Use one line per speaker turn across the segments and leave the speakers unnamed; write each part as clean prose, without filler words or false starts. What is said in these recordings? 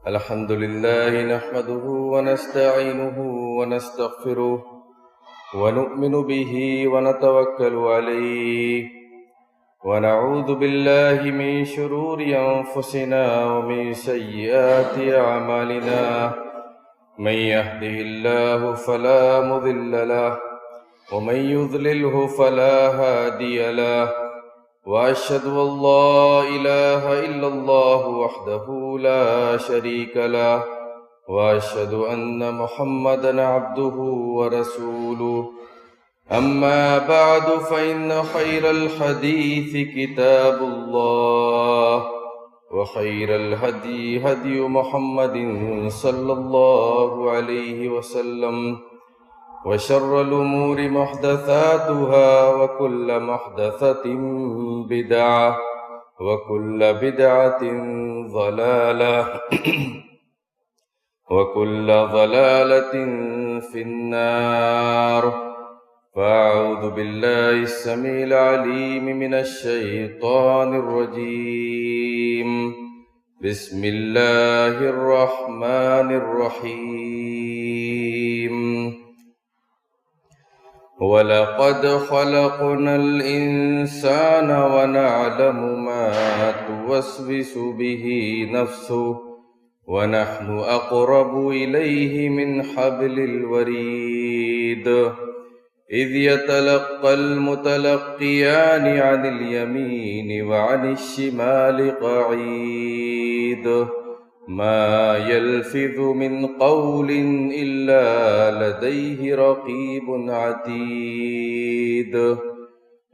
الحمد لله نحمده ونستعينه ونستغفره ونؤمن به ونتوكل عليه ونعوذ بالله من شرور أنفسنا ومن سيئات أعمالنا من يهده الله فلا مضل له ومن يضلله فلا هادي له وأشهد أن لا إله إلا الله وحده لا شريك له وأشهد أن محمدًا عبده ورسوله أما بعد فإن خير الحديث كتاب الله وخير الهدي هدي محمد صلى الله عليه وسلم وشر الأمور محدثاتها وكل محدثة بدعة وكل بدعة ضلالة وكل ضلالة في النار فأعوذ بالله السميع العليم من الشيطان الرجيم بسم الله الرحمن الرحيم وَلَقَدْ خَلَقْنَا الْإِنسَانَ وَنَعْلَمُ مَا تُوَسْوِسُ بِهِ نَفْسُهُ وَنَحْنُ أَقْرَبُ إِلَيْهِ مِنْ حَبْلِ الْوَرِيدِ إِذْ يَتَلَقَّى الْمُتَلَقِّيَانِ عَنِ الْيَمِينِ وَعَنِ الشِّمَالِ قَعِيدٌ ما يلفظ من قول إلا لديه رقيب عتيد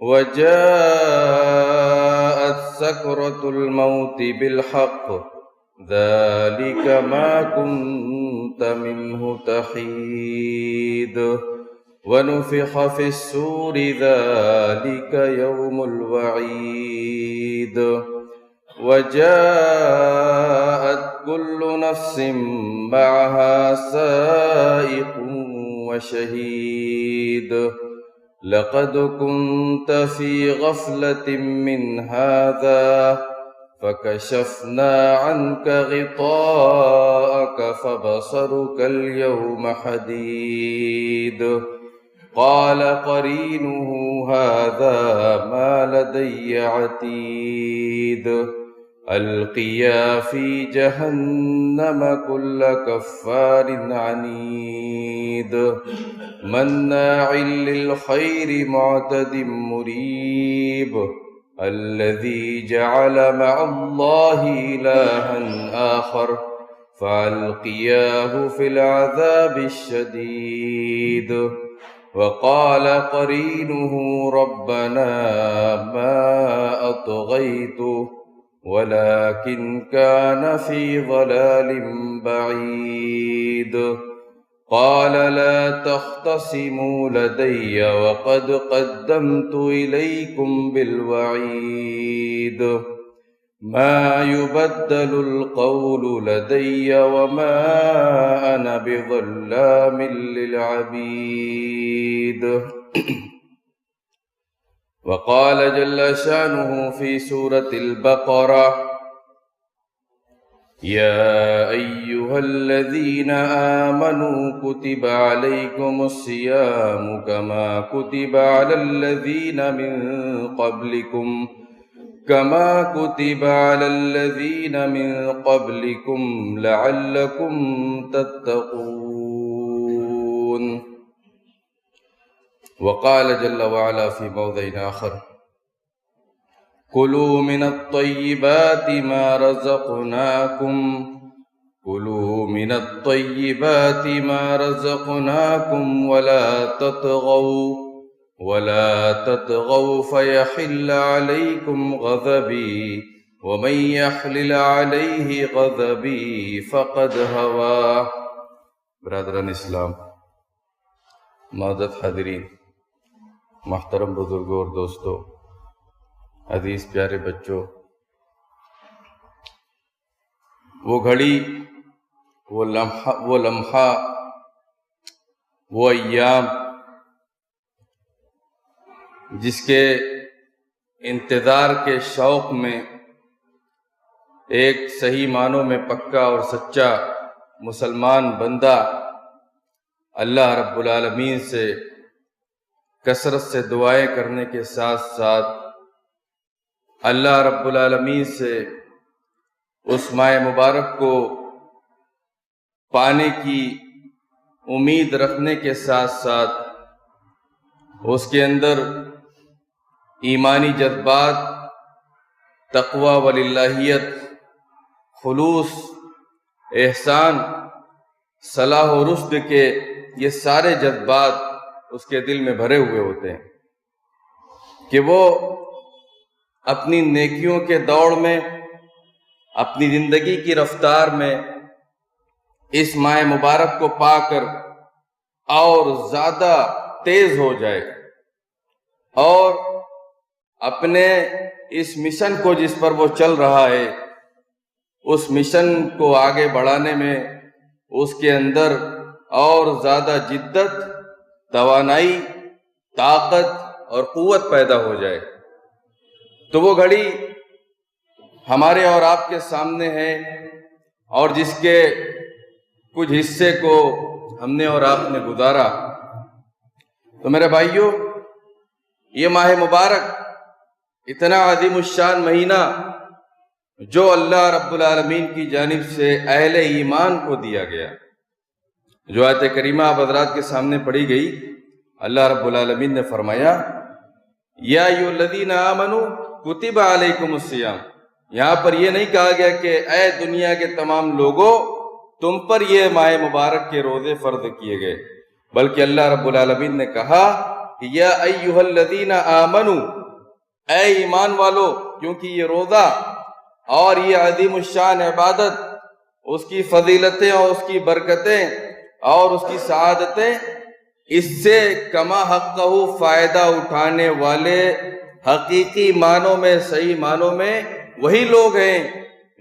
وجاءت سكرة الموت بالحق ذلك ما كنت منه تحيد ونفخ في السور ذلك يوم الوعيد وجاءت كل نفس معها سائق وشهيد لقد كنت في غفلة من هذا فكشفنا عنك غطاءك فبصرك اليوم حديد قال قرينه هذا ما لدي عتيد القيا في جهنم كل كفار عنيد مناع للخير معتد مريب الذي جعل مع الله إلها آخر فألقياه في العذاب الشديد وقال قرينه ربنا ما أطغيته ولكن كان في ضلال بعيد قال لا تختصموا لدي وقد قدمت إليكم بالوعيد ما يبدل القول لدي وما أنا بظلام للعبيد وقال جل شأنه في سورة البقرة يا أيها الذين آمنوا كتب عليكم الصيام كما كتب على الذين من قبلكم لعلكم تتقون وقال جل وعلا في موضع آخر كلوا من الطيبات ما رزقناكم ولا تطغوا فيحل عليكم غضبي ومن يحلل عليه غضبي فقد هوى برادران اسلام، معزز حاضرین، محترم بزرگوں اور دوستوں، عزیز پیارے بچوں، وہ گھڑی، وہ لمحہ، وہ ایام جس کے انتظار کے شوق میں ایک صحیح معنوں میں پکا اور سچا مسلمان بندہ اللہ رب العالمین سے کثرت سے دعائیں کرنے کے ساتھ ساتھ اللہ رب العالمین سے اس ماہ مبارک کو پانے کی امید رکھنے کے ساتھ ساتھ اس کے اندر ایمانی جذبات، تقوی واللہیت، خلوص، احسان، صلاح و رشد کے یہ سارے جذبات اس کے دل میں بھرے ہوئے ہوتے ہیں کہ وہ اپنی نیکیوں کے دوڑ میں، اپنی زندگی کی رفتار میں اس ماہ مبارک کو پا کر اور زیادہ تیز ہو جائے اور اپنے اس مشن کو جس پر وہ چل رہا ہے اس مشن کو آگے بڑھانے میں اس کے اندر اور زیادہ جدت، توانائی، طاقت اور قوت پیدا ہو جائے۔ تو وہ گھڑی ہمارے اور آپ کے سامنے ہے اور جس کے کچھ حصے کو ہم نے اور آپ نے گزارا۔ تو میرے بھائیوں، یہ ماہ مبارک اتنا عظیم الشان مہینہ جو اللہ رب العالمین کی جانب سے اہل ایمان کو دیا گیا، جو آیت کریمہ آپ حضرات کے سامنے پڑھی گئی، اللہ رب العالمین نے فرمایا یا ایھا الذین آمنوا کتب علیکم الصیام۔ یہاں پر یہ نہیں کہا گیا کہ اے دنیا کے تمام لوگوں تم پر یہ ماہ مبارک کے روزے فرض کیے گئے، بلکہ اللہ رب العالمین نے کہا کہ یا ایھا الذین آمنوا، اے ایمان والو، کیونکہ یہ روزہ اور یہ عظیم الشان عبادت، اس کی فضیلتیں اور اس کی برکتیں اور اس کی سعادتیں، اس سے کما حقہ فائدہ اٹھانے والے حقیقی معنوں میں، صحیح معنوں میں وہی لوگ ہیں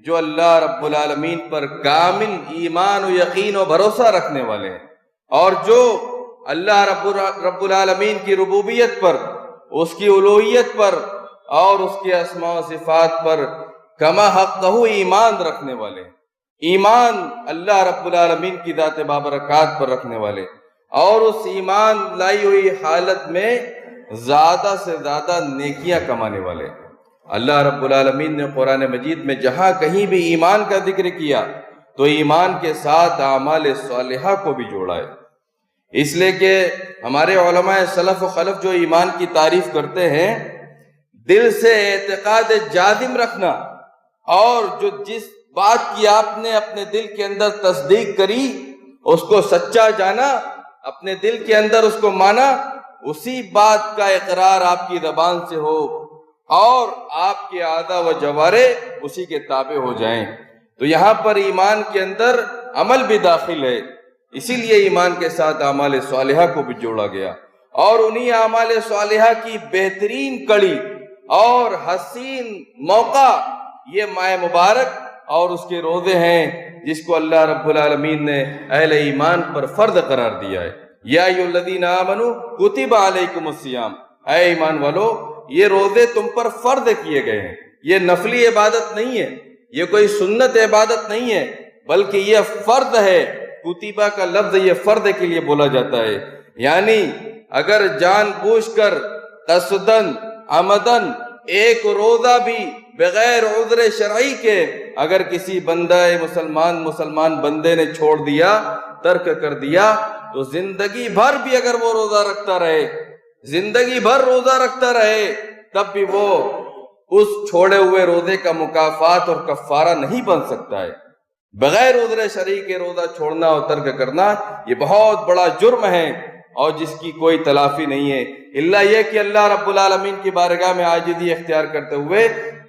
جو اللہ رب العالمین پر کامل ایمان و یقین و بھروسہ رکھنے والے ہیں، اور جو اللہ رب العالمین کی ربوبیت پر، اس کی الوہیت پر اور اس کے اسماء و صفات پر کما حقہ ایمان رکھنے والے، ایمان اللہ رب العالمین کی ذات بابرکات پر رکھنے والے، اور اس ایمان لائی ہوئی حالت میں زیادہ سے زیادہ نیکیاں کمانے والے۔ اللہ رب العالمین نے قرآن مجید میں جہاں کہیں بھی ایمان کا ذکر کیا تو ایمان کے ساتھ اعمال صالحہ کو بھی جوڑا ہے، اس لیے کہ ہمارے علماء سلف و خلف جو ایمان کی تعریف کرتے ہیں، دل سے اعتقاد جازم رکھنا اور جو جس بات کی آپ نے اپنے دل کے اندر تصدیق کری اس کو سچا جانا، اپنے دل کے اندر اس کو مانا، اسی بات کا اقرار آپ کی زبان سے ہو اور آپ کے اعضاء و جوارح اسی کے تابع ہو جائیں۔ تو یہاں پر ایمان کے اندر عمل بھی داخل ہے، اسی لیے ایمان کے ساتھ اعمال صالحہ کو بھی جوڑا گیا، اور انہی اعمال صالحہ کی بہترین کڑی اور حسین موقع یہ ماہ مبارک اور اس کے روزے ہیں، جس کو اللہ رب العالمین نے اہل ایمان پر فرض قرار دیا ہے۔ یا ایھا الذین آمنوا کتب علیکم الصیام، اے ایمان والو یہ روزے تم پر فرض کیے گئے ہیں۔ یہ نفلی عبادت نہیں ہے، یہ کوئی سنت عبادت نہیں ہے، بلکہ یہ فرض ہے۔ کتبہ کا لفظ یہ فرض کے لیے بولا جاتا ہے، یعنی اگر جان بوجھ کر قصدن عمدن ایک روزہ بھی بغیر عذر شرعی کے اگر کسی بندہ مسلمان بندے نے چھوڑ دیا، ترک کر دیا، تو زندگی بھر بھی اگر وہ روزہ رکھتا رہے، زندگی بھر روزہ رکھتا رہے، تب بھی وہ اس چھوڑے ہوئے روزے کا مکافات اور کفارہ نہیں بن سکتا ہے۔ بغیر عذر شرعی کے روزہ چھوڑنا اور ترک کرنا یہ بہت بڑا جرم ہے اور جس کی کوئی تلافی نہیں ہے، الا یہ کہ اللہ رب العالمین کی بارگاہ میں عاجزی اختیار کرتے ہوئے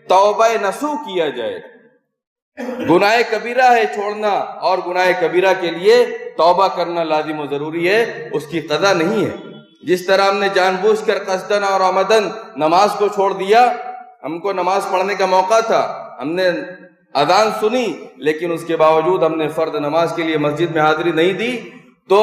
توبہ نصوح کیا جائے۔ گناہ کبیرہ ہے چھوڑنا، اور گناہ کبیرہ کے لیے توبہ کرنا لازم و ضروری ہے، اس کی قضا نہیں ہے۔ جس طرح ہم نے جان بوجھ کر قصدن اور عمدن نماز کو چھوڑ دیا، ہم کو نماز پڑھنے کا موقع تھا، ہم نے اذان سنی، لیکن اس کے باوجود ہم نے فرض نماز کے لیے مسجد میں حاضری نہیں دی، تو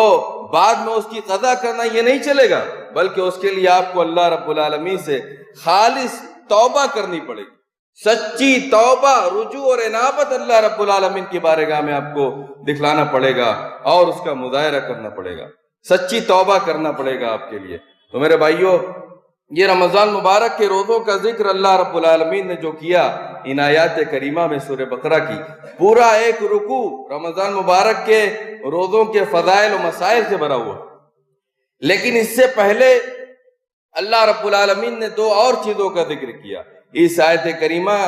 بعد میں اس کی قضا کرنا یہ نہیں چلے گا، بلکہ اس کے لیے آپ کو اللہ رب العالمین سے خالص توبہ کرنی پڑے گی۔ سچی توبہ، رجوع اور انابت اللہ رب العالمین کی بارگاہ میں آپ کو دکھلانا پڑے گا اور اس کا مظاہرہ کرنا پڑے گا، سچی توبہ کرنا پڑے گا آپ کے لیے۔ تو میرے بھائیوں، یہ رمضان مبارک کے روزوں کا ذکر اللہ رب العالمین نے جو کیا ان آیات کریمہ میں سورہ بقرہ کی، پورا ایک رکوع رمضان مبارک کے روزوں کے فضائل و مسائل سے بھرا ہوا۔ لیکن اس سے پہلے اللہ رب العالمین نے دو اور چیزوں کا ذکر کیا۔ اس آیت کریمہ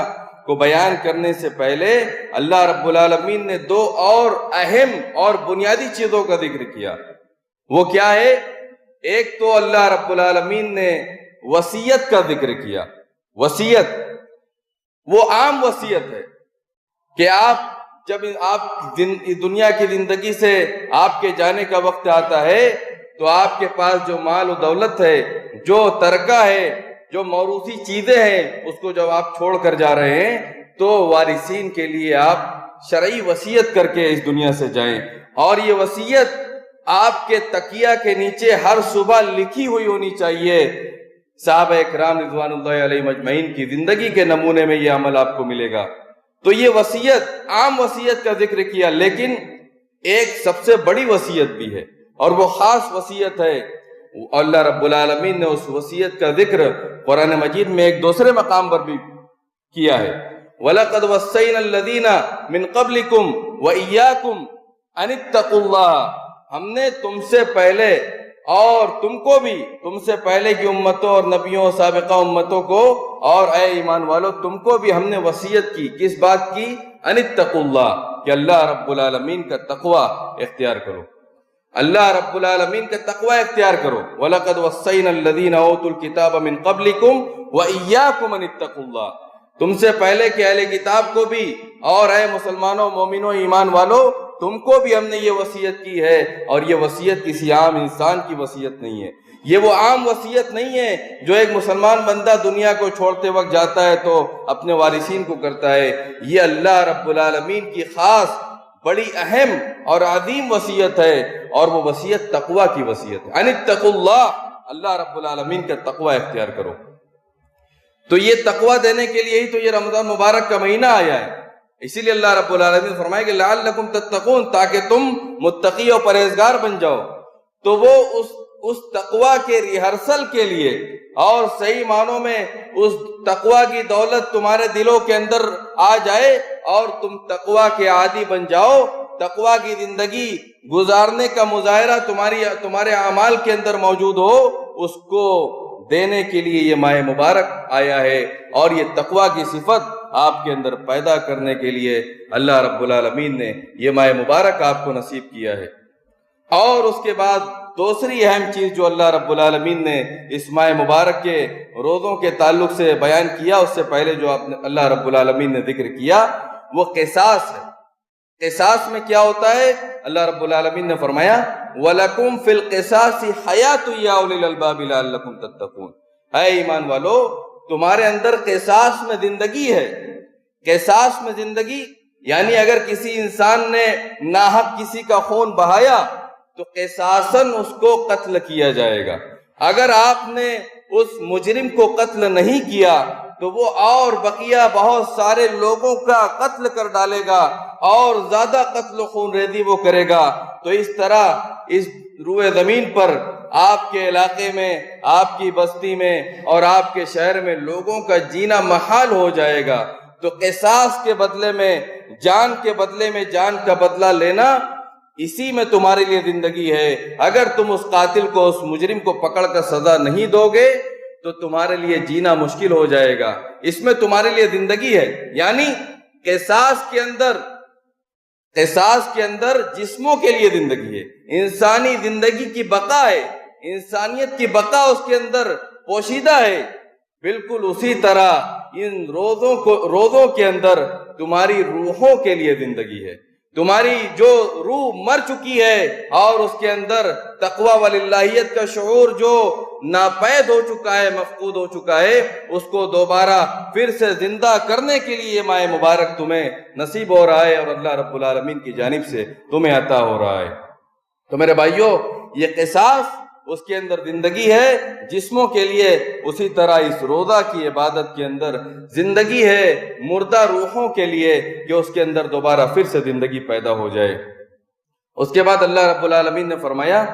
کو بیان کرنے سے پہلے اللہ رب العالمین نے دو اور اہم اور بنیادی چیزوں کا ذکر کیا۔ وہ کیا ہے؟ ایک تو اللہ رب العالمین نے وصیت کا ذکر کیا۔ وصیت وہ عام وصیت ہے کہ جب آپ دنیا کی زندگی سے آپ کے جانے کا وقت آتا ہے تو آپ کے پاس جو مال و دولت ہے، جو ترکہ ہے، جو موروثی چیزیں ہیں، اس کو جب آپ چھوڑ کر جا رہے ہیں تو وارثین کے لیے آپ شرعی وصیت کر کے اس دنیا سے جائیں، اور یہ وصیت آپ کے تکیہ کے نیچے ہر صبح لکھی ہوئی ہونی چاہیے۔ صحابہ اکرام رضوان اللہ علیہ مجمعین کی زندگی کے نمونے میں یہ عمل آپ کو ملے گا۔ تو یہ وصیت، عام وصیت کا ذکر کیا، لیکن ایک سب سے بڑی وصیت بھی ہے اور وہ خاص وصیت ہے۔ اللہ رب العالمین نے اس وصیت کا ذکر قرآن مجید میں ایک دوسرے مقام پر بھی کیا ہے۔ وَلَقَدْ وَصَّيْنَا الَّذِينَ مِن قَبْلِكُمْ وَإِيَّاكُمْ أَنِ اتَّقُوا اللَّهَ، ہم نے تم سے پہلے اور تم کو بھی، تم سے پہلے کی امتوں اور نبیوں سابقہ امتوں کو، اور اے ایمان والو تم کو بھی ہم نے وصیت کی۔ کس بات کی؟ ان اتقوا اللہ، کہ اللہ رب العالمین کا تقوی اختیار کرو، اللہ رب العالمین کا تقوی اختیار کرو۔ وَلَقَدْ وَصَّيْنَا الَّذِينَ أُوتُوا الْكِتَابَ مِن قَبْلِكُمْ وَإِيَّاكُمْ أَنِ اتَّقُوا اللَّهَ، تم سے پہلے کے اہل کتاب کو بھی اور اے مسلمانوں، مومنوں، ایمان والو تم کو بھی ہم نے یہ وصیت کی ہے، اور یہ وصیت کسی عام انسان کی وصیت نہیں ہے، یہ وہ عام وصیت نہیں ہے جو ایک مسلمان بندہ دنیا کو چھوڑتے وقت جاتا ہے تو اپنے وارثین کو کرتا ہے۔ یہ اللہ رب العالمین کی خاص، بڑی اہم اور عظیم وصیت ہے، اور وہ وصیت تقوی کی وصیت ہے۔ ان اتقوا اللہ، اللہ رب العالمین کا تقوی اختیار کرو۔ تو یہ تقوی دینے کے لیے ہی تو یہ رمضان مبارک کا مہینہ آیا ہے۔ اسی لیے اللہ رب العالمین فرمائے کہ لعلکم تتقون، تاکہ تم متقی اور پرہیزگار بن جاؤ۔ تو وہ اس تقوی کے ریہرسل کے لیے اور صحیح معنوں میں اس تقوی کی دولت تمہارے دلوں کے اندر آ جائے اور تم تقوی کے عادی بن جاؤ، تقوی کی زندگی گزارنے کا مظاہرہ تمہارے اعمال کے اندر موجود ہو، اس کو دینے کے لیے یہ ماہ مبارک آیا ہے، اور یہ تقوی کی صفت آپ کے اندر پیدا کرنے کے لیے اللہ رب العالمین نے یہ ماہ مبارک آپ کو نصیب کیا ہے۔ اور اس کے بعد دوسری اہم چیز جو اللہ رب العالمین نے اس ماہ مبارک کے روزوں کے تعلق سے بیان کیا، اس سے پہلے جو اللہ رب العالمین نے ذکر کیا، وہ قصاص ہے۔ قصاص میں کیا ہوتا ہے؟ اللہ رب العالمین نے فرمایا وَلَكُمْ فِي الْقِصَاصِ حَيَاتٌ يَا أُولِي الْأَلْبَابِ لَعَلَّكُمْ تَتَّقُونَ، اے ایمان والو تمہارے اندر قصاص میں زندگی ہے۔ قصاص میں زندگی یعنی اگر کسی انسان نے ناحق کسی کا خون بہایا تو قصاصاً اس کو قتل کیا جائے گا۔ اگر آپ نے اس مجرم کو قتل نہیں کیا تو وہ اور بقیہ بہت سارے لوگوں کا قتل کر ڈالے گا اور زیادہ قتل و خون ریزی وہ کرے گا۔ تو اس طرح اس روئے زمین پر آپ کے علاقے میں، آپ کی بستی میں اور آپ کے شہر میں لوگوں کا جینا محال ہو جائے گا۔ تو قصاص کے بدلے میں، جان کے بدلے میں جان کا بدلہ لینا، اسی میں تمہارے لیے زندگی ہے۔ اگر تم اس قاتل کو، اس مجرم کو پکڑ کر سزا نہیں دو گے تو تمہارے لیے جینا مشکل ہو جائے گا، اس میں تمہارے لیے زندگی ہے۔ یعنی قصاص کے اندر جسموں کے لیے زندگی ہے، انسانی زندگی کی بقا ہے، انسانیت کی بقا اس کے اندر پوشیدہ ہے۔ بالکل اسی طرح ان روزوں کے اندر تمہاری روحوں کے لیے زندگی ہے۔ تمہاری جو روح مر چکی ہے اور اس کے اندر تقوی واللہیت کا شعور جو ناپید ہو چکا ہے، مفقود ہو چکا ہے، اس کو دوبارہ پھر سے زندہ کرنے کے لیے یہ ماہ مبارک تمہیں نصیب ہو رہا ہے اور اللہ رب العالمین کی جانب سے تمہیں عطا ہو رہا ہے۔ تو میرے بھائیوں، یہ قصاص اس کے اندر زندگی ہے جسموں کے لیے، اسی طرح اس روزہ کی عبادت کے اندر زندگی ہے مردہ روحوں کے لیے کہ اس کے اندر دوبارہ پھر سے زندگی پیدا ہو جائے۔ اس کے بعد اللہ رب العالمین نے فرمایا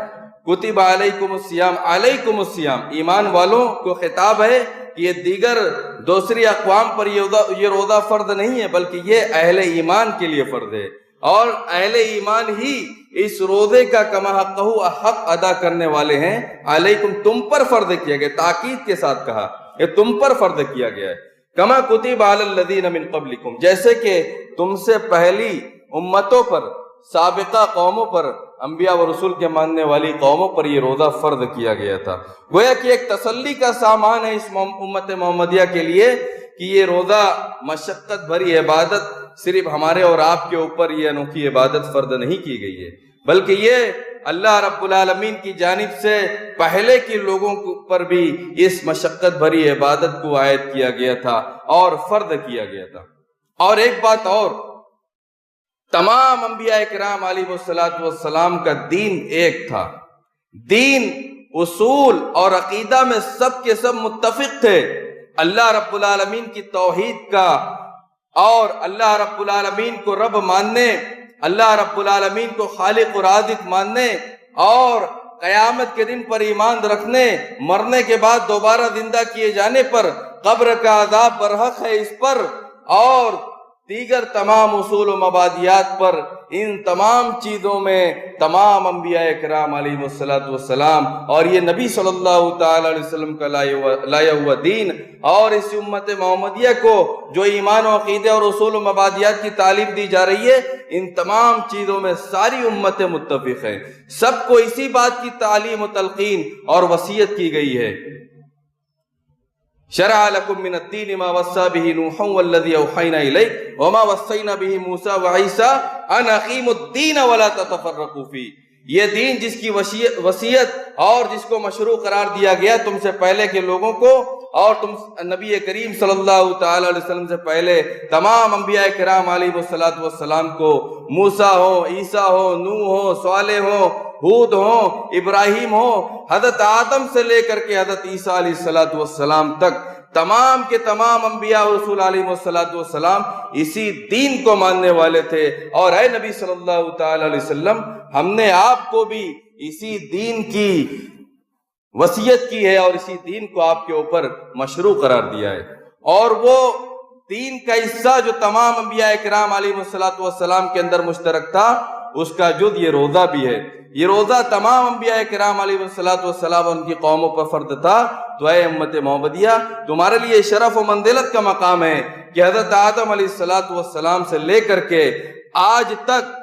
کتب علیکم الصیام، علیکم الصیام، ایمان والوں کو خطاب ہے کہ یہ دیگر دوسری اقوام پر یہ روزہ فرض نہیں ہے، بلکہ یہ اہل ایمان کے لیے فرض ہے، اور اہل ایمان ہی اس روزے کا کما حقہ حق ادا کرنے والے ہیں۔ علیکم، تم پر فرض کیا گیا، تاکید کے ساتھ کہا کہ تم پر فرض کیا گیا ہے۔ کما کتب علی الذین من قبلکم، جیسے کہ تم سے پہلی امتوں پر، سابقہ قوموں پر، انبیاء و رسول کے ماننے والی قوموں پر یہ روزہ فرض کیا گیا تھا۔ گویا کہ ایک تسلی کا سامان ہے اس امت محمدیہ کے لیے کہ یہ روزہ مشقت بھری عبادت صرف ہمارے اور آپ کے اوپر یہ انوکھی عبادت فرض نہیں کی گئی ہے، بلکہ یہ اللہ رب العالمین کی جانب سے پہلے کے لوگوں پر بھی اس مشقت بھری عبادت کو عائد کیا گیا تھا اور فرض کیا گیا تھا۔ اور ایک بات اور، تمام انبیاء کرام علیہ السلام کا دین ایک تھا، دین، اصول اور عقیدہ میں سب کے سب متفق تھے، اللہ رب العالمین کی توحید کا، اور اللہ رب العالمین کو رب ماننے، اللہ رب العالمین کو خالق و رازق ماننے، اور قیامت کے دن پر ایمان رکھنے، مرنے کے بعد دوبارہ زندہ کیے جانے پر، قبر کا عذاب برحق ہے اس پر، اور دیگر تمام اصول و مبادیات پر، ان تمام چیزوں میں تمام انبیاء کرام علیہ السلام اور یہ نبی صلی اللہ تعالی علیہ وسلم کا لایا ہوا دین، اور اس امت محمدیہ کو جو ایمان و عقیدے اور اصول و مبادیات کی تعلیم دی جا رہی ہے، ان تمام چیزوں میں ساری امتیں متفق ہیں، سب کو اسی بات کی تعلیم و تلقین اور وصیت کی گئی ہے۔ شرع لکم من الدین ما وصى به نوح والذی اوحینا الیک وما وصینا به موسیٰ وعیسیٰ ان اقیموا الدین ولا تتفرقوا فیہ، یہ دین جس کی وصیت اور جس کو مشروع قرار دیا گیا تم سے پہلے کے لوگوں کو، اور تم نبی کریم صلی اللہ تعالی علیہ وسلم سے پہلے تمام انبیاء کرام علیہ السلام کو، موسیٰ ہو، عیسیٰ ہو، نوح ہو، صالح ہو، ہود ہو، ابراہیم ہو، حضرت آدم سے لے کر کے حضرت عیسیٰ علیہ السلام تک، تمام کے تمام انبیاء و رسول علیہ السلام اسی دین کو ماننے والے تھے۔ اور اے نبی صلی اللہ تعالی علیہ وسلم، ہم نے آپ کو بھی اسی دین کی وصیت کی ہے اور اسی دین کو آپ کے اوپر مشروع قرار دیا ہے، اور وہ دین کا حصہ جو تمام انبیاء کرام علیہ السلام کے اندر مشترک تھا، اس کا جز یہ روزہ بھی ہے۔ یہ روزہ تمام انبیاء کرام علیہ السلام اور ان کی قوموں پر فرض تھا۔ تو اے امت محمدیہ، تمہارے لیے شرف و منزلت کا مقام ہے کہ حضرت آدم علیہ السلام سے لے کر کے آج تک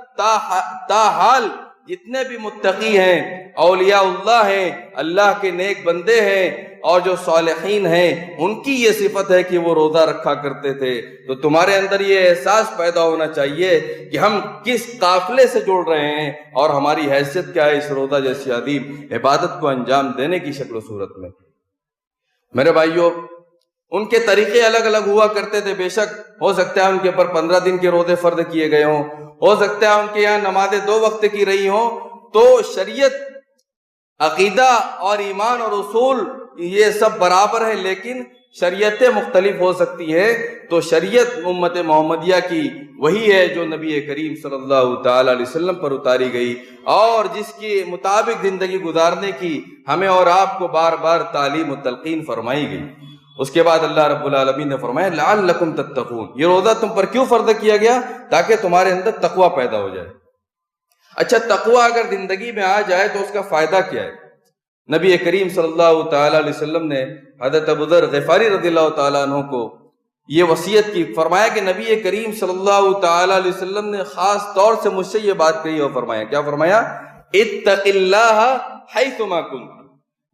تاحال جتنے بھی متقی ہیں، اولیاء اللہ ہیں، اللہ کے نیک بندے ہیں اور جو صالحین ہیں، ان کی یہ صفت ہے کہ وہ روزہ رکھا کرتے تھے۔ تو تمہارے اندر یہ احساس پیدا ہونا چاہیے کہ ہم کس قافلے سے جڑ رہے ہیں اور ہماری حیثیت کیا ہے اس روزہ جیسی عظیم عبادت کو انجام دینے کی شکل و صورت میں۔ میرے بھائیوں، ان کے طریقے الگ الگ ہوا کرتے تھے، بے شک ہو سکتا ہے ان کے پر 15 دن کے روزے فرض کیے گئے ہوں، ہو سکتا ہے ان کے یہاں نمازیں 2 وقت کی رہی ہوں، تو شریعت، عقیدہ اور ایمان اور اصول یہ سب برابر ہے، لیکن شریعتیں مختلف ہو سکتی ہے۔ تو شریعت امت محمدیہ کی وہی ہے جو نبی کریم صلی اللہ تعالی علیہ وسلم پر اتاری گئی، اور جس کے مطابق زندگی گزارنے کی ہمیں اور آپ کو بار بار تعلیم و تلقین فرمائی گئی۔ اس کے بعد اللہ رب العالمین نے فرمایا لعلکم تتقون، یہ روزہ تم پر کیوں فرض کیا گیا؟ تاکہ تمہارے اندر تقوی پیدا ہو جائے۔ اچھا، تقوی اگر زندگی میں آ جائے تو اس کا فائدہ کیا ہے؟ نبی کریم صلی اللہ تعالی علیہ وسلم نے حضرت ابو ذر غفاری رضی اللہ تعالیٰ عنہ کو یہ وصیت کی، فرمایا کہ نبی کریم صلی اللہ تعالی علیہ وسلم نے خاص طور سے مجھ سے یہ بات کہی اور فرمایا، کیا فرمایا؟ اتق اللہ حیثما کنت،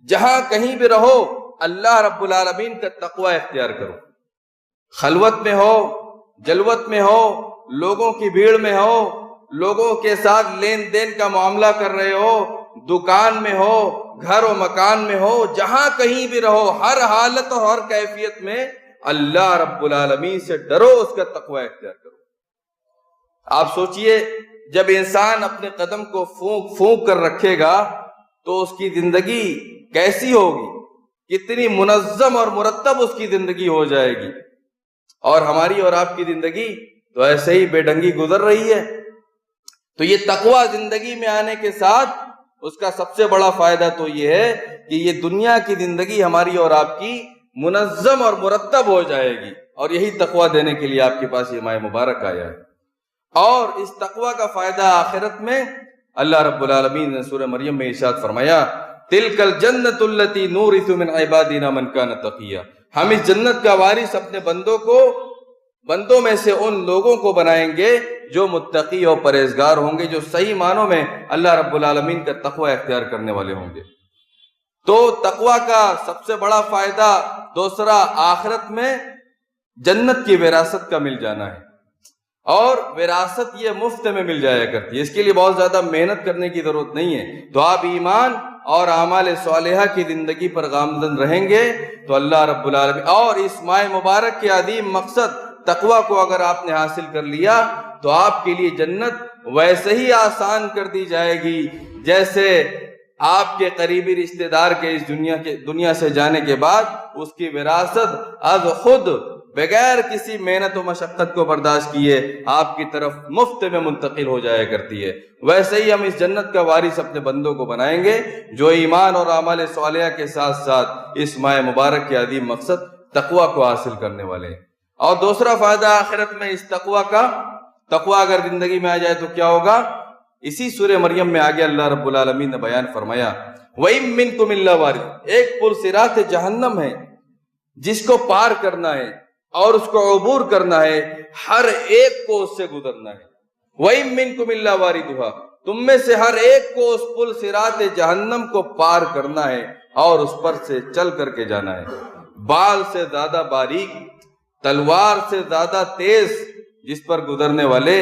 جہاں کہیں بھی رہو اللہ رب العالمین کا تقوی اختیار کرو، خلوت میں ہو، جلوت میں ہو، لوگوں کی بھیڑ میں ہو، لوگوں کے ساتھ لین دین کا معاملہ کر رہے ہو، دکان میں ہو، گھر و مکان میں ہو، جہاں کہیں بھی رہو، ہر حالت اور ہر کیفیت میں اللہ رب العالمین سے ڈرو، اس کا تقوی اختیار کرو۔ آپ سوچئے، جب انسان اپنے قدم کو پھونک کر رکھے گا تو اس کی زندگی کیسی ہوگی، کتنی منظم اور مرتب اس کی زندگی ہو جائے گی. اور ہماری اور آپ کی زندگی تو ایسے ہی بے ڈنگی گزر رہی ہے. تو یہ تقوی زندگی میں آنے کے ساتھ اس کا سب سے بڑا فائدہ تو یہ ہے کہ یہ دنیا کی زندگی ہماری اور آپ کی منظم اور مرتب ہو جائے گی. اور یہی تقوی دینے کے لیے آپ کے پاس یہ ماہ مبارک آیا ہے. اور اس تقوی کا فائدہ آخرت میں اللہ رب العالمین نے سورہ مریم میں ارشاد فرمایا تِلْكَ الْجَنَّةُ الَّتِي نُورِثُ مِنْ عِبَادِنَا مَنْ كَانَ تَقِيًّا. ہم اس جنت کا وارث اپنے بندوں میں سے ان لوگوں کو بنائیں گے جو متقی اور پرہیزگار ہوں گے، جو صحیح معنوں میں اللہ رب العالمین کا تقوی اختیار کرنے والے ہوں گے. تو تقوی کا سب سے بڑا فائدہ دوسرا آخرت میں جنت کی وراثت کا مل جانا ہے. اور وراثت یہ مفت میں مل جایا کرتی ہے، اس کے لیے بہت زیادہ محنت کرنے کی ضرورت نہیں ہے. تو آپ ایمان اور اعمال صالحہ کی زندگی پر گامزن رہیں گے تو اللہ رب العالمین اور اس ماہ مبارک کے عظیم مقصد تقوی کو اگر آپ نے حاصل کر لیا تو آپ کے لیے جنت ویسے ہی آسان کر دی جائے گی جیسے آپ کے قریبی رشتہ دار کے اس دنیا سے جانے کے بعد اس کی وراثت از خود بغیر کسی محنت و مشقت کو برداشت کیے آپ کی طرف مفت میں منتقل ہو جایا کرتی ہے. ویسے ہی ہم اس جنت کا وارث اپنے بندوں کو بنائیں گے جو ایمان اور اعمال صالحہ کے ساتھ ساتھ اس ماہ مبارک کے عظیم مقصد تقوی کو حاصل کرنے والے ہیں. اور دوسرا فائدہ آخرت میں اس تقوی کا، تقوی اگر زندگی میں آ جائے تو کیا ہوگا، اسی سورہ مریم میں آگے اللہ رب العالمین نے بیان فرمایا وَإِن مِّنكُمْ إِلَّا وَارِدُهَا. ایک پل صراط جہنم ہے جس کو پار کرنا ہے اور اس کو عبور کرنا ہے، ہر ایک کو اس سے گزرنا ہے. وَإِن مِّنكُمْ إِلَّا وَارِدُهَا. تم میں سے ہر ایک کو اس پل صراط جہنم کو پار کرنا ہے اور اس پر سے چل کر کے جانا ہے. بال سے زیادہ باریک، تلوار سے زیادہ تیز جس پر گزرنے والے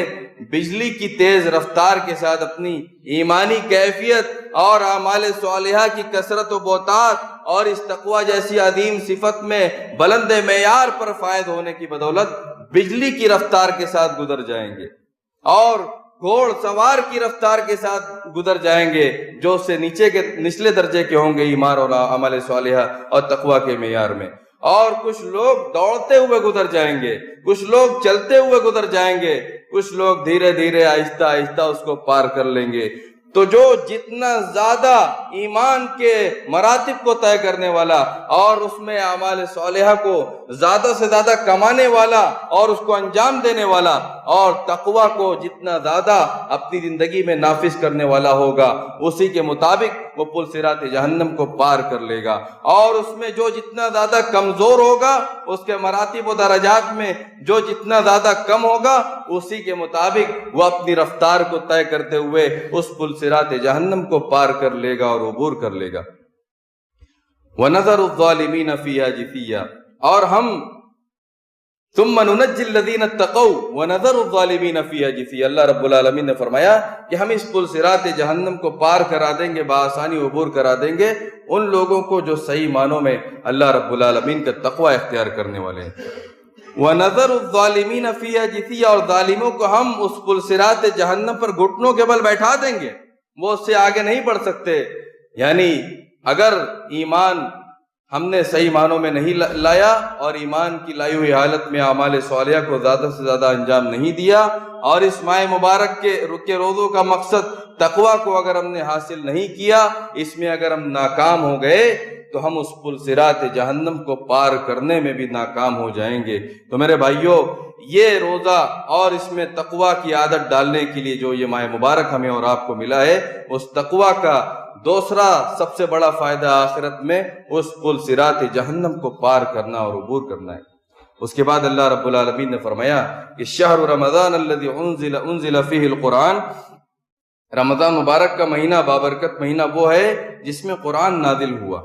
بجلی کی تیز رفتار کے ساتھ اپنی ایمانی کیفیت اور اعمال صالحہ کی کثرت و بہتات اور اس تقوی جیسی عظیم صفت میں بلند معیار پر فائد ہونے کی بدولت بجلی کی رفتار کے ساتھ گزر جائیں گے اور گھوڑ سوار کی رفتار کے ساتھ گزر جائیں گے جو اس سے نچلے درجے کے ہوں گے ایمان اور اعمال صالحہ اور تقوی کے معیار میں. اور کچھ لوگ دوڑتے ہوئے گزر جائیں گے، کچھ لوگ چلتے ہوئے گزر جائیں گے، کچھ لوگ دھیرے دھیرے آہستہ آہستہ اس کو پار کر لیں گے. تو جو جتنا زیادہ ایمان کے مراتب کو طے کرنے والا اور اس میں اعمال صالحہ کو زیادہ سے زیادہ کمانے والا اور اس کو انجام دینے والا اور تقوی کو جتنا زیادہ اپنی زندگی میں نافذ کرنے والا ہوگا اسی کے مطابق وہ پل صراط جہنم کو پار کر لے گا. اور اس میں جو جتنا زیادہ کمزور ہوگا اس کے مراتب و درجات میں جو جتنا زیادہ کم ہوگا اسی کے مطابق وہ اپنی رفتار کو طے کرتے ہوئے اس پل صراط جہنم کو پار کر لے گا اور عبور کر لے گا. وَنَذَرُ الظَّالِمِينَ فِيهَا جِثِيًّا. اور ہم ثُمَّ نُنَجِّي الَّذِينَ اتَّقَوْا وَنَذَرُ الظَّالِمِينَ فِيهَا جِثِيًّا. اللہ رب العالمین نے فرمایا کہ ہم اس پل صراط جہنم کو پار کرا دیں گے، بآسانی عبور کرا دیں گے ان لوگوں کو جو صحیح معنوں میں اللہ رب العالمین کا تقوی اختیار کرنے والے ہیں. وَنَذَرُ الظَّالِمِينَ فِيهَا جِثِيًّا. اور ظالموں کو ہم اس پل صراط جہنم پر گھٹنوں کے بل بیٹھا دیں گے، وہ اس سے آگے نہیں بڑھ سکتے. یعنی اگر ایمان ہم نے صحیح معنوں میں نہیں لایا اور ایمان کی لائی ہوئی حالت میں اعمال صالحہ کو زیادہ سے زیادہ انجام نہیں دیا اور اس ماہ مبارک کے روزوں کا مقصد تقوی کو اگر ہم نے حاصل نہیں کیا، اس میں اگر ہم ناکام ہو گئے تو ہم اس پل صراط جہنم کو پار کرنے میں بھی ناکام ہو جائیں گے. تو میرے بھائیوں، یہ روزہ اور اس میں تقوی کی عادت ڈالنے کے لیے جو یہ ماہ مبارک ہمیں اور آپ کو ملا ہے، اس تقوی کا دوسرا سب سے بڑا فائدہ آخرت میں اس پل صراط جہنم کو پار کرنا اور عبور کرنا ہے. اس کے بعد اللہ رب العالمین نے فرمایا کہ شہر رمضان الذی انزل فیہ القرآن. رمضان مبارک کا مہینہ بابرکت مہینہ وہ ہے جس میں قرآن نازل ہوا.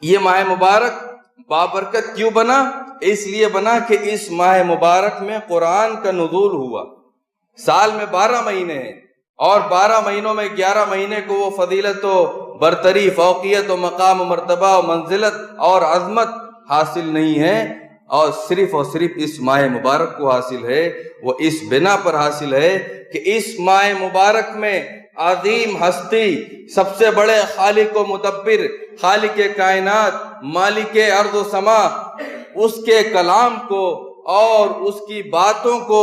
یہ ماہ مبارک بابرکت کیوں بنا؟ اس لیے بنا کہ اس ماہ مبارک میں قرآن کا نزول ہوا. سال میں 12 مہینے ہیں اور 12 مہینوں میں 11 مہینے کو وہ فضیلت و برتری، فوقیت و مقام و مرتبہ و منزلت اور عظمت حاصل نہیں ہے اور صرف اس ماہ مبارک کو حاصل ہے. وہ اس بنا پر حاصل ہے کہ اس ماہ مبارک میں عظیم ہستی، سب سے بڑے خالق و مدبر، خالق کائنات، مالک ارض و سما، اس کے کلام کو اور اس کی باتوں کو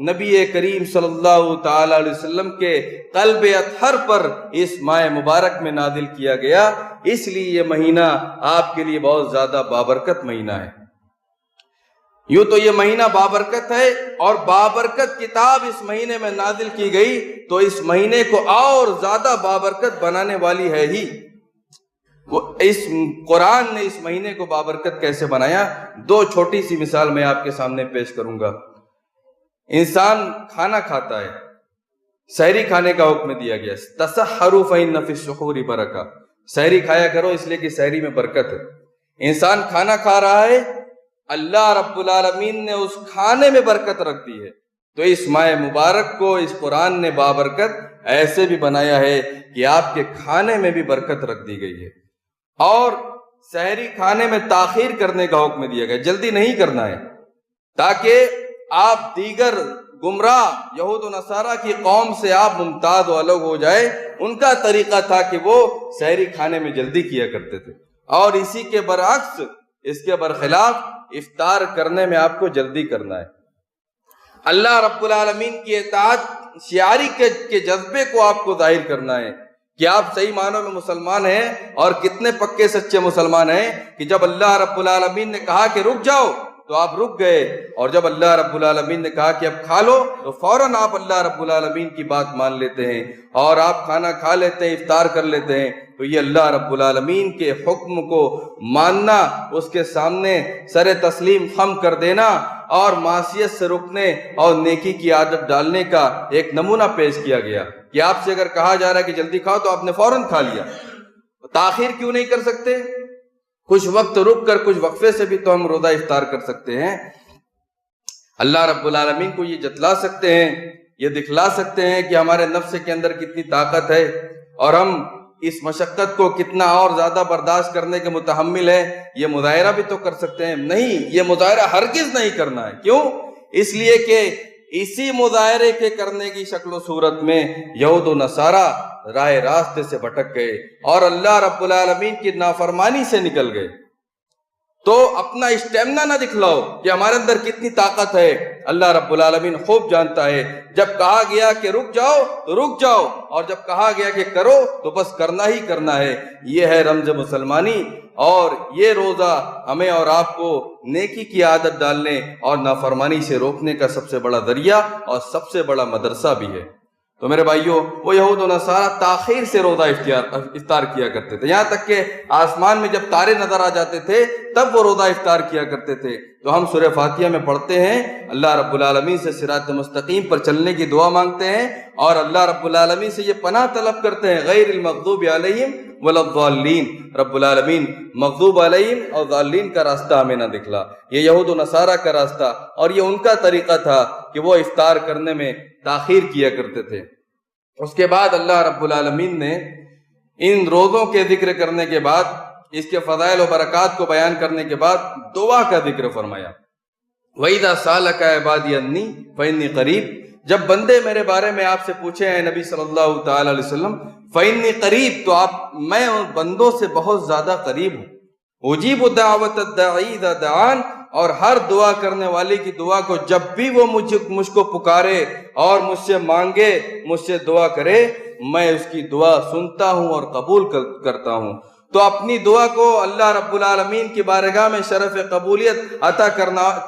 نبی کریم صلی اللہ تعالی علیہ وسلم کے قلب اطہر پر اس ماہ مبارک میں نازل کیا گیا۔ اس لیے یہ مہینہ آپ کے لیے بہت زیادہ بابرکت مہینہ ہے۔ یوں تو یہ مہینہ بابرکت ہے، اور بابرکت کتاب اس مہینے میں نازل کی گئی تو اس مہینے کو اور زیادہ بابرکت بنانے والی ہے ہی۔ اس قرآن نے اس مہینے کو بابرکت کیسے بنایا؟ دو چھوٹی سی مثال میں آپ کے سامنے پیش کروں گا۔ انسان کھانا کھاتا ہے، سحری کھانے کا حکم دیا گیا، تسحروا فإن فی السحور برکہ، سحری کھایا کرو اس لیے کہ سحری میں برکت ہے۔ انسان کھانا کھا رہا ہے، اللہ رب العالمین نے اس کھانے میں برکت رکھ دی ہے، تو اس ماہ مبارک کو اس قرآن نے بابرکت ایسے بھی بنایا ہے کہ آپ کے کھانے میں بھی برکت رکھ دی گئی ہے۔ اور سحری کھانے میں تاخیر کرنے کا حکم دیا گیا، جلدی نہیں کرنا ہے، تاکہ آپ دیگر گمراہ یہود و نصارہ کی قوم سے آپ ممتاز و الگ ہو جائے۔ ان کا طریقہ تھا کہ وہ سحری کھانے میں جلدی کیا کرتے تھے، اور اسی کے برعکس، اس کے برخلاف افطار کرنے میں آپ کو جلدی کرنا ہے۔ اللہ رب العالمین کی اطاعت شعاری کے جذبے کو آپ کو ظاہر کرنا ہے کہ آپ صحیح معنوں میں مسلمان ہیں، اور کتنے پکے سچے مسلمان ہیں کہ جب اللہ رب العالمین نے کہا کہ رک جاؤ تو آپ رک گئے، اور جب اللہ رب العالمین نے کہا کہ اب کھا لو تو فوراً آپ اللہ رب العالمین کی بات مان لیتے ہیں اور آپ کھانا کھا لیتے ہیں، افطار کر لیتے ہیں۔ تو یہ اللہ رب العالمین کے حکم کو ماننا، اس کے سامنے سر تسلیم خم کر دینا، اور معصیت سے رکنے اور نیکی کی عادت ڈالنے کا ایک نمونہ پیش کیا گیا کہ آپ سے اگر کہا جا رہا ہے کہ جلدی کھاؤ تو آپ نے فوراً کھا لیا۔ تاخیر کیوں نہیں کر سکتے؟ کچھ وقت رک کر، کچھ وقفے سے بھی تو ہم روزہ افطار کر سکتے ہیں۔ اللہ رب العالمین کو یہ جتلا سکتے ہیں، یہ دکھلا سکتے ہیں کہ ہمارے نفس کے اندر کتنی طاقت ہے، اور ہم اس مشقت کو کتنا اور زیادہ برداشت کرنے کے متحمل ہے۔ یہ مظاہرہ بھی تو کر سکتے ہیں۔ نہیں، یہ مظاہرہ ہرگز نہیں کرنا ہے۔ کیوں؟ اس لیے کہ اسی مظاہرے کے کرنے کی شکل و صورت میں یہود و نصارہ راہ راستے سے بھٹک گئے اور اللہ رب العالمین کی نافرمانی سے نکل گئے۔ تو اپنا اسٹیمنا نہ دکھلاؤ کہ ہمارے اندر کتنی طاقت ہے۔ اللہ رب العالمین خوب جانتا ہے، جب کہا گیا کہ رک جاؤ تو رک جاؤ، اور جب کہا گیا کہ کرو تو بس کرنا ہی کرنا ہے۔ یہ ہے رمز مسلمانی، اور یہ روزہ ہمیں اور آپ کو نیکی کی عادت ڈالنے اور نافرمانی سے روکنے کا سب سے بڑا ذریعہ اور سب سے بڑا مدرسہ بھی ہے۔ تو میرے بھائیوں، وہ یہود و نصارہ تاخیر سے روزہ افطار کیا کرتے تھے، یہاں تک کہ آسمان میں جب تارے نظر آ جاتے تھے تب وہ روزہ افطار کیا کرتے تھے۔ تو ہم سورہ فاتحہ میں پڑھتے ہیں، اللہ رب العالمین سے صراط مستقیم پر چلنے کی دعا مانگتے ہیں، اور اللہ رب العالمین سے یہ پناہ طلب کرتے ہیں، غیر المغضوب علیہم ولا الضالین، رب العالمین مغضوب علیہم اور ضالین کا راستہ ہمیں نہ دکھلا۔ یہ یہود و نصارہ کا راستہ، اور یہ ان کا طریقہ تھا کہ وہ افطار کرنے میں تاخیر کیا کرتے تھے۔ اس کے بعد اللہ رب العالمین نے ان روزوں کے ذکر کرنے کے بعد، اس کے فضائل و برکات کو بیان کرنے کے بعد دعا کا ذکر فرمایا۔ وَإِذَا سَأَلَكَ عِبَادِي عَنِّي فَإِنِّي قَرِيبٌ، جب بندے میرے بارے میں آپ سے پوچھے ہیں نبی صلی اللہ تعالی علیہ وسلم، فَإِنِّي قَرِيب، تو میں ان بندوں سے بہت زیادہ قریب ہوں۔ اجیب دعوت الداعی اذا دعان، اور ہر دعا کرنے والے کی دعا کو جب بھی وہ مجھ کو پکارے اور مجھ سے مانگے، مجھ سے دعا کرے، میں اس کی دعا سنتا ہوں اور قبول کرتا ہوں۔ تو اپنی دعا کو اللہ رب العالمین کی بارگاہ میں شرف قبولیت عطا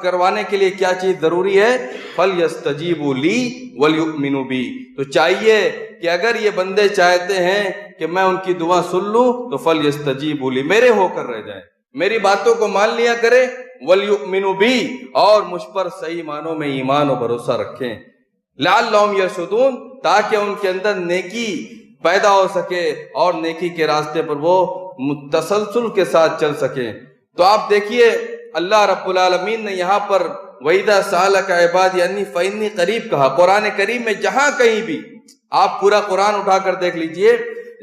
کروانے کے لیے کیا چیز ضروری ہے؟ فَلْيَسْتَجِيبُوا لِي وَلْيُؤْمِنُوا بِي، تو چاہیے کہ اگر یہ بندے چاہتے ہیں کہ میں ان کی دعا سن لوں تو فَلْيَسْتَجِيبُوا لِي، میرے ہو کر رہ جائیں، میری باتوں کو مان لیا کرے، وَلْيُؤْمِنُوا بِي، اور مجھ پر صحیح معنوں میں ایمان و بھروسہ رکھیں، لَعَلَّهُمْ يَرْشُدُونَ، تاکہ ان کے اندر نیکی پیدا ہو سکے اور نیکی کے راستے پر وہ تسلسل کے ساتھ چل سکیں۔ تو آپ دیکھیے اللہ رب العالمین نے یہاں پر وَإِذَا سَأَلَكَ عِبَادِي عَنِّي فَإِنِّي قَرِيب کہا۔ قرآن کریم میں جہاں کہیں بھی، آپ پورا قرآن اٹھا کر دیکھ لیجئے،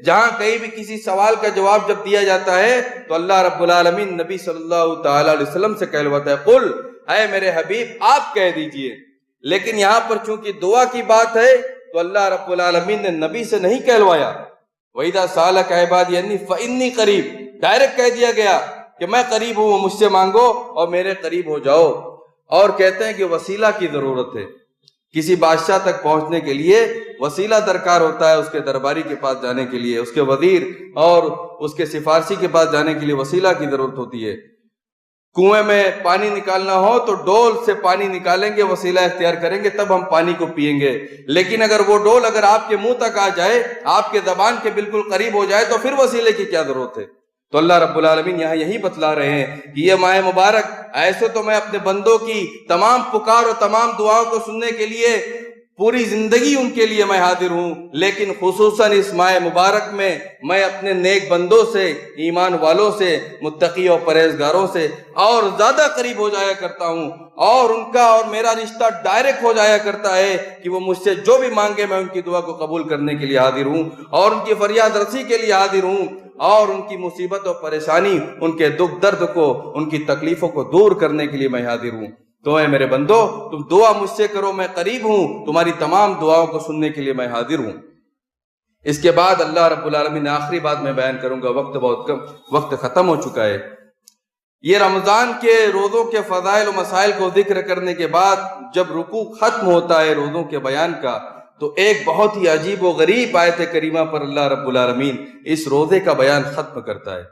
جہاں کہیں بھی کسی سوال کا جواب جب دیا جاتا ہے تو اللہ رب العالمین نبی صلی اللہ تعالی علیہ وسلم سے کہلواتا ہے، قل، اے میرے حبیب آپ کہہ دیجئے۔ لیکن یہاں پر چونکہ دعا کی بات ہے تو اللہ رب العالمین نے نبی سے نہیں کہلوایا. وَإِذَا سَأَلَكَ عِبَادِي عَنِّي فَإِنِّي قَرِيبٌ، ڈائریکٹ کہہ دیا گیا کہ میں قریب ہوں، مجھ سے مانگو اور میرے قریب ہو جاؤ. اور کہتے ہیں کہ وسیلہ کی ضرورت ہے. کسی بادشاہ تک پہنچنے کے لیے وسیلہ درکار ہوتا ہے، اس کے درباری کے پاس جانے کے لیے، اس کے وزیر اور اس کے سفارشی کے پاس جانے کے لیے وسیلہ کی ضرورت ہوتی ہے. کنویں میں پانی نکالنا ہو تو ڈول سے پانی نکالیں گے، وسیلہ اختیار کریں گے، تب ہم پانی کو پئیں گے. لیکن اگر وہ ڈول اگر آپ کے منہ تک آ جائے، آپ کے زبان کے بالکل قریب ہو جائے، تو پھر وسیلے کی کیا ضرورت ہے؟ تو اللہ رب العالمین یہاں یہی بتلا رہے ہیں کہ یہ ماہ مبارک، ایسے تو میں اپنے بندوں کی تمام پکار اور تمام دعاؤں کو سننے کے لیے پوری زندگی ان کے لیے میں حاضر ہوں، لیکن خصوصاً اس ماہ مبارک میں اپنے نیک بندوں سے، ایمان والوں سے، متقی اور پرہیزگاروں سے اور زیادہ قریب ہو جایا کرتا ہوں، اور ان کا اور میرا رشتہ ڈائریکٹ ہو جایا کرتا ہے کہ وہ مجھ سے جو بھی مانگے میں ان کی دعا کو قبول کرنے کے لیے حاضر ہوں، اور ان کی فریاد رسی کے لیے حاضر ہوں، اور ان کی مصیبت اور پریشانی، ان کے دکھ درد کو، ان کی تکلیفوں کو دور کرنے کے لیے میں حاضر ہوں. تو اے میرے بندو، تم دعا مجھ سے کرو، میں قریب ہوں، تمہاری تمام دعاؤں کو سننے کے لیے میں حاضر ہوں. اس کے بعد اللہ رب العالمین نے آخری بات میں بیان کروں گا، وقت بہت کم، وقت ختم ہو چکا ہے. یہ رمضان کے روزوں کے فضائل و مسائل کو ذکر کرنے کے بعد جب رکوع ختم ہوتا ہے روزوں کے بیان کا، تو ایک بہت ہی عجیب و غریب آیت کریمہ پر اللہ رب العالمین اس روزے کا بیان ختم کرتا ہے.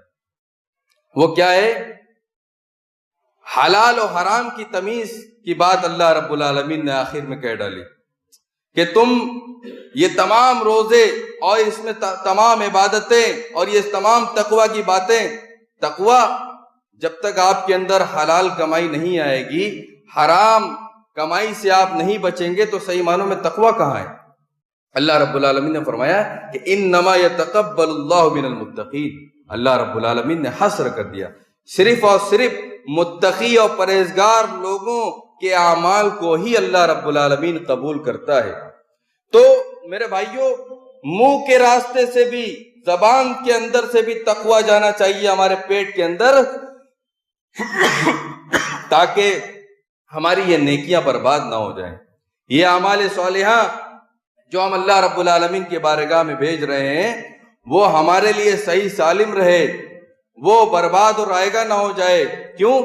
وہ کیا ہے؟ حلال و حرام کی تمیز کی بات اللہ رب العالمین نے آخر میں کہہ ڈالی کہ تم یہ تمام روزے اور اس میں تمام عبادتیں اور یہ تمام تقوی کی باتیں، تقوی جب تک آپ کے اندر حلال کمائی نہیں آئے گی، حرام کمائی سے آپ نہیں بچیں گے، تو صحیح معنوں میں تقوی کہاں ہے؟ اللہ رب العالمین نے فرمایا کہ انما یتقبل اللہ من المتقین. اللہ رب العالمین نے حصر کر دیا، صرف اور صرف متقی اور پرہیزگار لوگوں کے اعمال کو ہی اللہ رب العالمین قبول کرتا ہے. تو میرے بھائیوں، منہ کے راستے سے بھی، زبان کے اندر سے بھی تقوی جانا چاہیے ہمارے پیٹ کے اندر، تاکہ ہماری یہ نیکیاں برباد نہ ہو جائیں. یہ اعمال صالحہ جو ہم اللہ رب العالمین کے بارگاہ میں بھیج رہے ہیں، وہ ہمارے لیے صحیح سالم رہے، وہ برباد اور رائگاں نہ ہو جائے. کیوں؟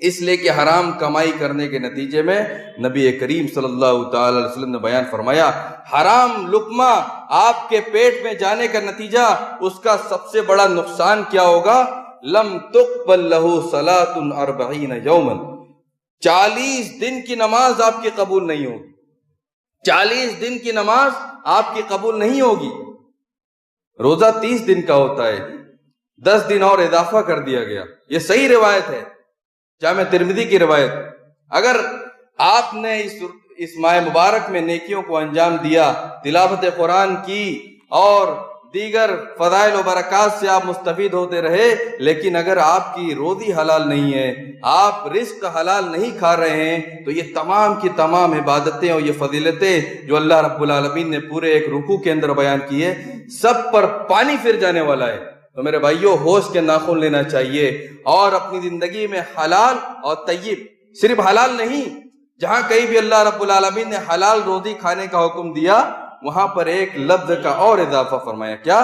اس لیے کہ حرام کمائی کرنے کے نتیجے میں نبی کریم صلی اللہ تعالی علیہ وسلم نے بیان فرمایا، حرام لقمہ آپ کے پیٹ میں جانے کا نتیجہ، اس کا سب سے بڑا نقصان کیا ہوگا؟ لم تقبل لہ صلاۃ 40 یوما، 40 دن کی نماز آپ کی قبول نہیں ہوگی. 40 دن کی نماز آپ کی قبول نہیں ہوگی. روزہ 30 دن کا ہوتا ہے، 10 دن اور اضافہ کر دیا گیا. یہ صحیح روایت ہے، جامع ترمذی کی روایت. اگر آپ نے اس ماہ مبارک میں نیکیوں کو انجام دیا، تلاوت قرآن کی اور دیگر فضائل و برکات سے آپ مستفید ہوتے رہے، لیکن اگر آپ کی روزی حلال نہیں ہے، آپ رزق حلال نہیں کھا رہے ہیں، تو یہ تمام کی تمام عبادتیں اور یہ فضیلتیں جو اللہ رب العالمین نے پورے ایک رکوع کے اندر بیان کی ہے، سب پر پانی پھر جانے والا ہے. تو میرے بھائیوں، ہوش کے ناخن لینا چاہیے اور اپنی زندگی میں حلال اور طیب، صرف حلال نہیں، جہاں کہیں بھی اللہ رب العالمین نے حلال روزی کھانے کا حکم دیا، وہاں پر ایک لفظ کا اور اضافہ فرمایا. کیا؟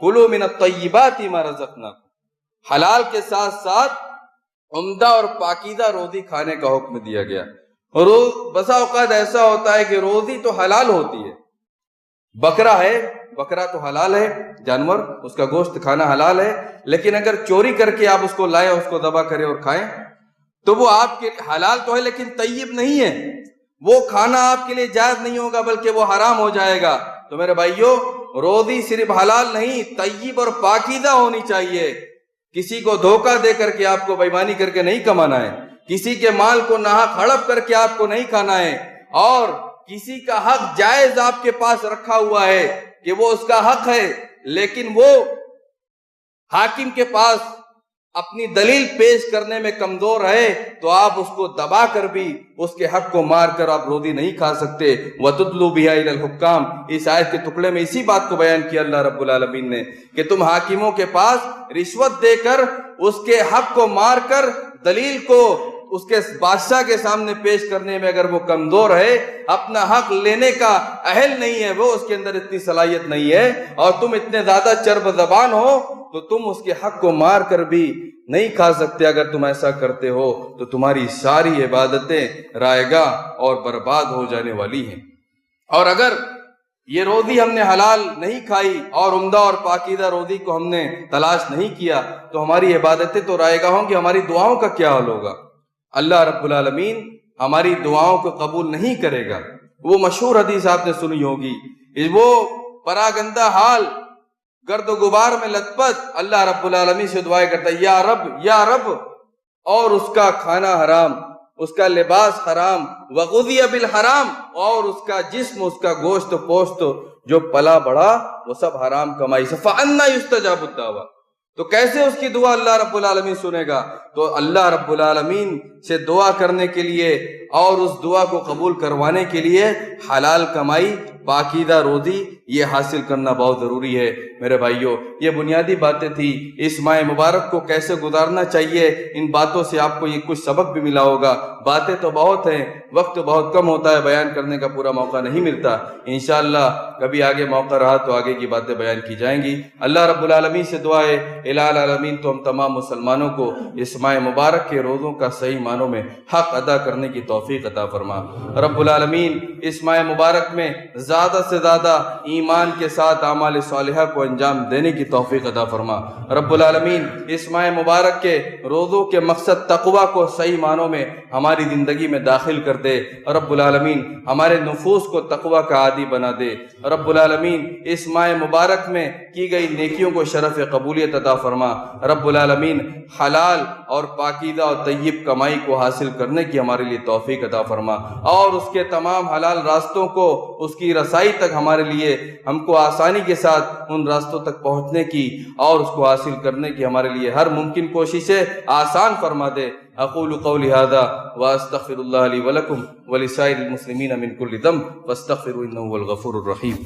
کلوا من الطیبات ما رزقناکم. حلال کے ساتھ ساتھ عمدہ اور پاکیزہ روزی کھانے کا حکم دیا گیا. اور بسا اوقات ایسا ہوتا ہے کہ روزی تو حلال ہوتی ہے، بکرا ہے، بکرا تو حلال ہے، جانور، اس کا گوشت کھانا حلال ہے، لیکن اگر چوری کر کے آپ اس کو لائیں، اس کو ذبح کریں اور کھائیں، تو وہ آپ کے حلال تو ہے لیکن طیب نہیں ہے، وہ کھانا آپ کے لیے جائز نہیں ہوگا بلکہ وہ حرام ہو جائے گا. تو میرے بھائیوں، روزی صرف حلال نہیں، طیب اور پاکیزہ ہونی چاہیے. کسی کو دھوکہ دے کر کے آپ کو بےایمانی کر کے نہیں کمانا ہے، کسی کے مال کو ناحق ہڑپ کر کے آپ کو نہیں کھانا ہے، اور کسی کا حق جائز آپ کے پاس رکھا ہوا ہے کہ وہ اس کا حق ہے، لیکن وہ حاکم کے پاس اپنی دلیل پیش کرنے میں کمزور ہے، تو آپ اس کو دبا کر بھی اس کے حق کو مار کر آپ روزی نہیں کھا سکتے. وَتُدْلُوا بِهَا إِلَى الْحُكَّامِ، اس آیت کے ٹکڑے میں اسی بات کو بیان کیا اللہ رب العالمین نے کہ تم حاکموں کے پاس رشوت دے کر، اس کے حق کو مار کر، دلیل کو اس کے بادشاہ کے سامنے پیش کرنے میں اگر وہ کمزور ہے، اپنا حق لینے کا اہل نہیں ہے، وہ اس کے اندر اتنی صلاحیت نہیں ہے، اور تم اتنے زیادہ چرب زبان ہو تو تم اس کے حق کو مار کر بھی نہیں کھا سکتے۔ اگر تم ایسا کرتے ہو تو تمہاری ساری عبادتیں رائگاں اور برباد ہو جانے والی ہیں۔ اور اگر یہ روزی ہم نے حلال نہیں کھائی اور عمدہ اور پاکیزہ روزی کو ہم نے تلاش نہیں کیا تو ہماری عبادتیں تو رائگاں ہوں گی، ہماری دعاؤں کا کیا حال ہوگا؟ اللہ رب العالمین ہماری دعاؤں کو قبول نہیں کرے گا۔ وہ مشہور حدیث آپ نے سنی ہوگی، وہ پراگندہ حال گرد و غبار میں لت پت اللہ رب العالمین سے دعائیں کرتا ہے، یا رب یا رب، اور اس کا کھانا حرام، اس کا لباس حرام، وغذی بالحرام، اور اس کا جسم، اس کا گوشت پوشت جو پلا بڑھا وہ سب حرام کمائی سے، فَأَنَّا يُسْتَجَابُ الدَّعْوَةُ، تو کیسے اس کی دعا اللہ رب العالمین سنے گا؟ تو اللہ رب العالمین سے دعا کرنے کے لیے اور اس دعا کو قبول کروانے کے لیے حلال کمائی، پاکیزہ روزی یہ حاصل کرنا بہت ضروری ہے۔ میرے بھائیوں، یہ بنیادی باتیں تھی، اس ماہ مبارک کو کیسے گزارنا چاہیے، ان باتوں سے آپ کو یہ کچھ سبق بھی ملا ہوگا۔ باتیں تو بہت ہیں، وقت بہت کم ہوتا ہے، بیان کرنے کا پورا موقع نہیں ملتا۔ انشاءاللہ کبھی آگے موقع رہا تو آگے کی باتیں بیان کی جائیں گی۔ اللہ رب العالمین سے دعا ہے الہ العالمین تو ہم تمام مسلمانوں کو اس ماہ مبارک کے روزوں کا صحیح معنوں میں حق ادا کرنے کی توفیق عطا فرما۔ رب العالمین اس ماہ مبارک میں زیادہ سے زیادہ ایمان کے ساتھ اعمال صالحہ کو انجام دینے کی توفیق عطا فرما۔ رب العالمین اس ماہ مبارک کے روزوں کے مقصد تقوی کو صحیح معنوں میں ہماری زندگی میں داخل کر دے۔ رب العالمین ہمارے نفوس کو تقوی کا عادی بنا دے۔ رب العالمین اس ماہ مبارک میں کی گئی نیکیوں کو شرف قبولیت عطا فرما۔ رب العالمین حلال اور پاکیزہ اور طیب کمائی کو حاصل کرنے کی ہمارے لیے توفیق عطا فرما، اور اس کے تمام حلال راستوں کو، اس کی رسائی تک ہمارے لیے ہم کو آسانی کے ساتھ ان راستوں تک پہنچنے کی اور اس کو حاصل کرنے کی ہمارے لیے ہر ممکن کوششیں آسان فرما دے۔ اقول قولی ھذا واستغفر اللہ لی ولکم ولسائر المسلمین من کل ذنب فاستغفروا انہ هو الغفور الرحیم۔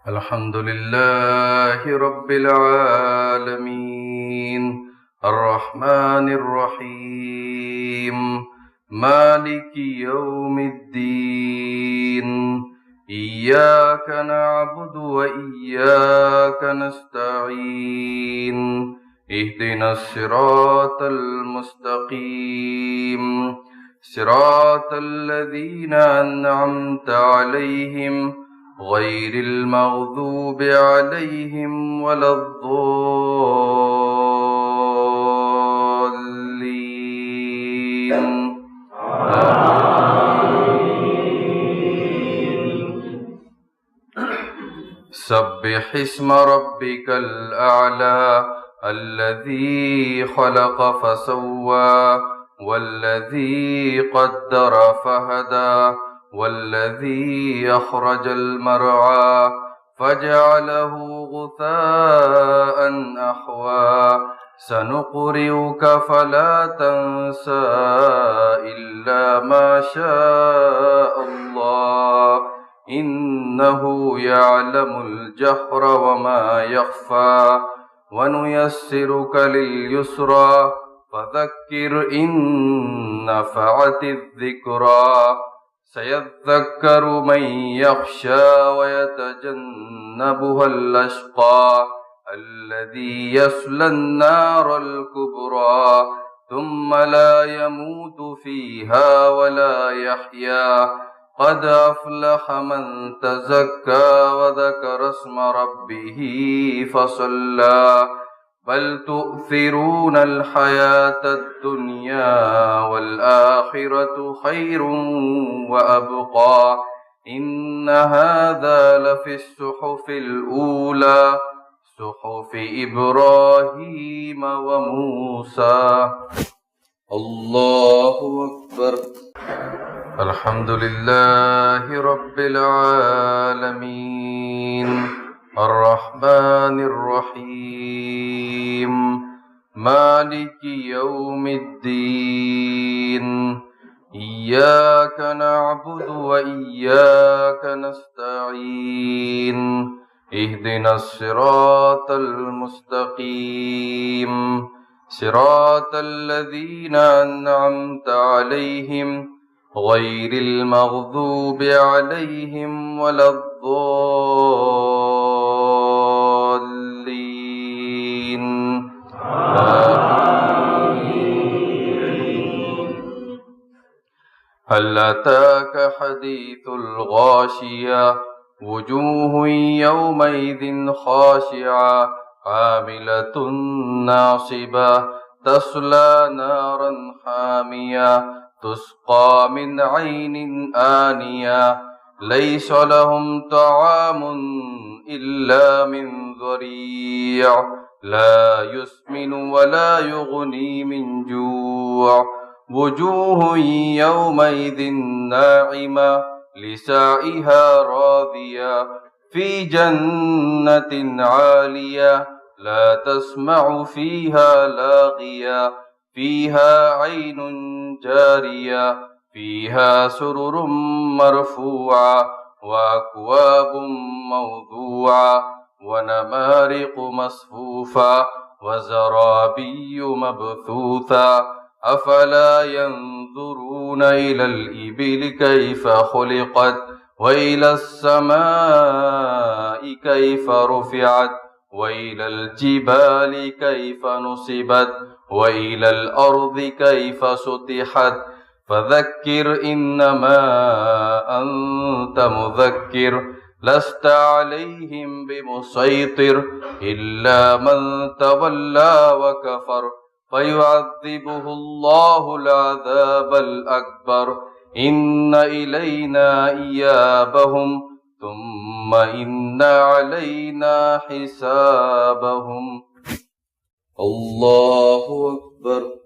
الحمد للہ رب العالمین الرحمن الرحیم مالک یوم الدین ایاک نعبد و ایاک نستعین اہدنا الصراط المستقیم صراط الذین انعمت علیہم غیر المغضوب علیہم ولا الضالین۔ سبح اسم ربک الاعلی الذی خلق فسوى والذی قدر فہدى والذی اخرج المرعى فجعله غثاء احوى سنقرئك فلا تنسى إلا ما شاء الله إنه يعلم الجهر وما يخفى ونيسرك لليسرى فذكر إن نفعت الذكرى سيذكر من يخشى ويتجنبها الأشقى الذي يصلى النار الكبرى ثم لا يموت فيها ولا يحيا قد أفلح من تزكى وذكر اسم ربه فصلى بل تؤثرون الحياة الدنيا والآخرة خير وأبقى إن هذا لفي الصحف الأولى صحف إبراهيم وموسى۔ الله أكبر۔ الحمد لله رب العالمين الرحمن الرحيم مالك يوم الدين إياك نعبد وإياك نستعين اهدنا الصراط المستقيم صراط الذين أنعمت عليهم غير المغضوب عليهم ولا الضالين هل أتاك حديث الغاشية وجوه يومئذ خاشعة عاملة ناصبة تصلى نارا حامية تسقى من عين آنية ليس لهم طعام إلا من ضريع لا يسمن ولا يغني من جوع وجوه يومئذ ناعمة لسعيها راضية في جنة عالية لا تسمع فيها لاغية فيها عين جارية فيها سرر مرفوعة وأكواب موضوعة ونمارق مصفوفة وزرابي مبثوثة أفلا ينظرون إلى الإبل كيف خلقت وإلى السماء كيف رفعت وإلى الجبال كيف نصبت وإلى الأرض كيف سطحت فذكر إنما أنت مذكر لست عليهم بمسيطر إلا من تولى وكفر فيعذبه الله العذاب الأكبر إن إلينا إيابهم ثم إن علينا حسابهم الله أكبر